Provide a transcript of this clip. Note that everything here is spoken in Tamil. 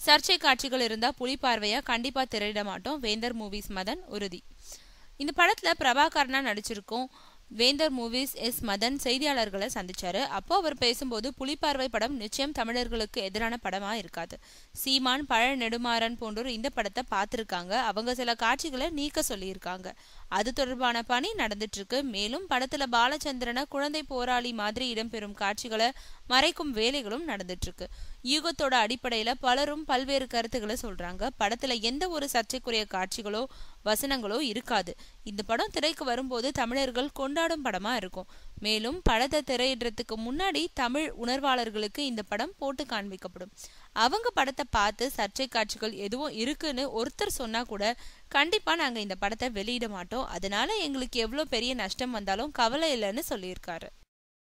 சர்ச்சை காட்சிகள் இருந்தா புலி பார்வையா கண்டிப்பா திரையிட மாட்டோம். வேந்தர் மூவிஸ் மதன் உறுதி. இந்த படத்துல பிரபாகரனா நடிச்சிருக்கோம். வேந்தர் மூவிஸ் மதன் செய்தியாளர்களை சந்திச்சாரு. அப்போ அவர் பேசும்போது புலிப்பார்வை படம் நிச்சயம் தமிழர்களுக்கு எதிரான படமா இருக்காது. சீமான், பழ நெடுமாறன் போன்றோர் இந்த படத்தை பார்த்திருக்காங்க. அவங்க சில காட்சிகளை நீக்க சொல்லியிருக்காங்க. அது தொடர்பான பணி நடந்துட்டு இருக்கு. மேலும் படத்துல பாலச்சந்திரனை குழந்தை போராளி மாதிரி இடம்பெறும் காட்சிகளை மறைக்கும் வேலைகளும் நடந்துட்டு இருக்கு. யூகத்தோட அடிப்படையில பலரும் பல்வேறு கருத்துக்களை சொல்றாங்க. படத்துல எந்த ஒரு சர்ச்சைக்குரிய காட்சிகளோ வசனங்களோ இருக்காது. இந்த படம் திரைக்கு வரும்போது தமிழர்கள் கொண்டாடும் படமா இருக்கும். மேலும் படத்தை திரையிடுறதுக்கு முன்னாடி தமிழ் உணர்வாளர்களுக்கு இந்த படம் போட்டு காண்பிக்கப்படும். அவங்க படத்தை பார்த்து சர்ச்சை காட்சிகள் எதுவும் இருக்குன்னு ஒருத்தர் சொன்னா கூட கண்டிப்பா நாங்க இந்த படத்தை வெளியிட மாட்டோம். அதனால எங்களுக்கு எவ்வளவு பெரிய நஷ்டம் வந்தாலும் கவலை இல்லைன்னு சொல்லியிருக்காரு.